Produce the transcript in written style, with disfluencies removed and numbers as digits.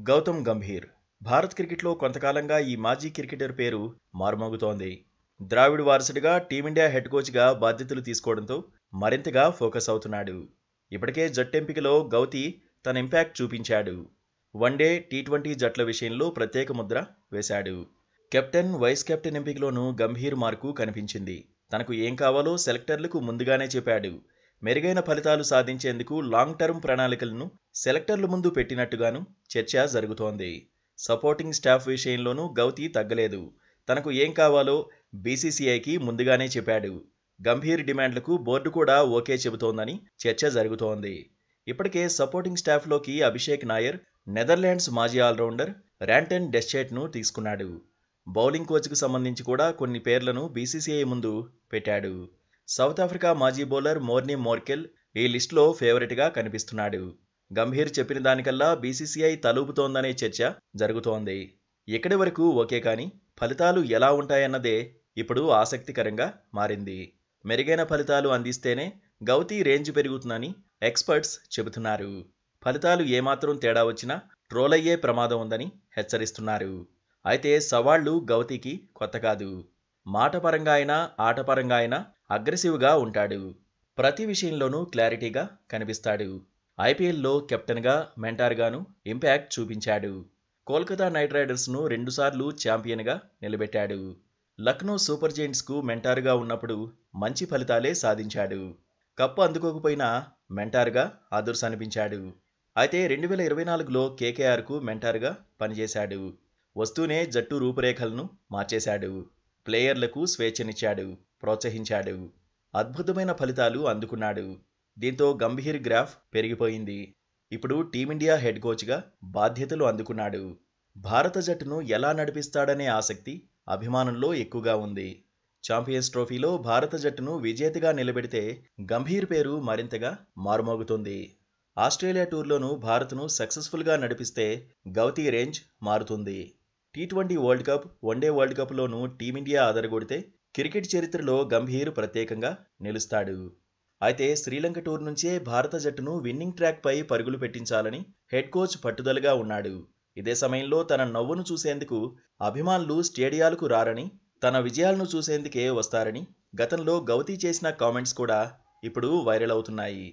గౌతమ్ గంభీర్ భారత్ క్రికెట్లో కొంతకాలంగా ఈ మాజీ క్రికెటర్ పేరు మారుమోగుతోంది. ద్రావిడ్ వారసుడిగా టీమిండియా హెడ్ కోచ్గా బాధ్యతలు తీసుకోవడంతో మరింతగా ఫోకస్ అవుతున్నాడు. ఇప్పటికే జట్టెంపికలో గౌతీ తన ఇంపాక్ట్ చూపించాడు. వన్డే, టీ20 జట్ల విషయంలో ప్రత్యేక ముద్ర వేశాడు. కెప్టెన్, వైస్ కెప్టెన్ ఎంపికలోనూ గంభీర్ మార్కు కనిపించింది. తనకు ఏం కావాలో సెలెక్టర్లకు ముందుగానే చెప్పాడు. మెరుగైన ఫలితాలు సాధించేందుకు లాంగ్ టర్మ్ ప్రణాళికలను సెలెక్టర్ల ముందు పెట్టినట్టుగాను చర్చ జరుగుతోంది. సపోర్టింగ్ స్టాఫ్ విషయంలోనూ గౌతీ తగ్గలేదు. తనకు ఏం కావాలో బీసీసీఐకి ముందుగానే చెప్పాడు. గంభీర్ డిమాండ్లకు బోర్డు కూడా ఓకే చెబుతోందని చర్చ జరుగుతోంది. ఇప్పటికే సపోర్టింగ్ స్టాఫ్లోకి అభిషేక్ నాయర్, నెదర్లాండ్స్ మాజీ ఆల్రౌండర్ ర్యాంటన్ డెస్చేట్ను తీసుకున్నాడు. బౌలింగ్ కోచ్కు సంబంధించి కూడా కొన్ని పేర్లను బీసీసీఐ ముందు పెట్టాడు. సౌత్ ఆఫ్రికా మాజీ బౌలర్ మోర్నీ మోర్కెల్ ఈ లిస్టులో ఫేవరెట్గా కనిపిస్తున్నాడు. గంభీర్ చెప్పిన దానికల్లా బీసీసీఐ తలూపుతోందనే చర్చ జరుగుతోంది. ఇక్కడి వరకు ఓకే, కానీ ఫలితాలు ఎలా ఉంటాయన్నదే ఇప్పుడు ఆసక్తికరంగా మారింది. మెరుగైన ఫలితాలు అందిస్తేనే గౌతీ రేంజ్ పెరుగుతుందని ఎక్స్పర్ట్స్ చెబుతున్నారు. ఫలితాలు ఏమాత్రం తేడా వచ్చినా ట్రోల్ అయ్యే ప్రమాదం ఉందని హెచ్చరిస్తున్నారు. అయితే సవాళ్లు గౌతీకి కొత్త కాదు. మాటపరంగా అయినా ఆటపరంగా అయినా అగ్రెసివ్గా ఉంటాడు. ప్రతి విషయంలోనూ క్లారిటీగా కనిపిస్తాడు. ఐపీఎల్లో కెప్టెన్గా, మెంటార్గాను ఇంపాక్ట్ చూపించాడు. కోల్కతా నైట్ రైడర్స్ను 2 సార్లు ఛాంపియన్గా నిలబెట్టాడు. లక్నో సూపర్ జెయింట్స్కు మెంటార్గా ఉన్నప్పుడు మంచి ఫలితాలే సాధించాడు. కప్పు అందుకోకపోయినా మెంటార్గా అదుర్సనిపించాడు. అయితే 2024లో కేకేఆర్కు మెంటార్గా పనిచేశాడు. వస్తూనే జట్టు రూపురేఖలను మార్చేశాడు. ప్లేయర్లకు స్వేచ్ఛనిచ్చాడు, ప్రోత్సహించాడు. అద్భుతమైన ఫలితాలు అందుకున్నాడు. దీంతో గంభీర్ గ్రాఫ్ పెరిగిపోయింది. ఇప్పుడు టీమిండియా హెడ్ కోచ్గా బాధ్యతలు అందుకున్నాడు. భారత జట్టును ఎలా నడిపిస్తాడనే ఆసక్తి అభిమానుల్లో ఎక్కువగా ఉంది. ఛాంపియన్స్ ట్రోఫీలో భారత జట్టును విజేతగా నిలబెడితే గంభీర్ పేరు మరింతగా మారుమోగుతుంది. ఆస్ట్రేలియా టూర్లోనూ భారత్ను సక్సెస్ఫుల్గా నడిపిస్తే గౌతీ రేంజ్ మారుతుంది. టీ20 వరల్డ్ కప్, వన్డే వరల్డ్ కప్లోనూ టీమిండియా అదరగొడితే క్రికెట్ చరిత్రలో గంభీర్ ప్రత్యేకంగా నిలుస్తాడు. అయితే శ్రీలంక టూర్ నుంచే భారత జట్టును విన్నింగ్ ట్రాక్పై పరుగులు పెట్టించాలని హెడ్ కోచ్ పట్టుదలగా ఉన్నాడు. ఇదే సమయంలో తన నవ్వును చూసేందుకు అభిమానులు స్టేడియాలకు రారని, తన విజయాలను చూసేందుకే వస్తారని గతంలో గౌతీ చేసిన కామెంట్స్ కూడా ఇప్పుడు వైరల్ అవుతున్నాయి.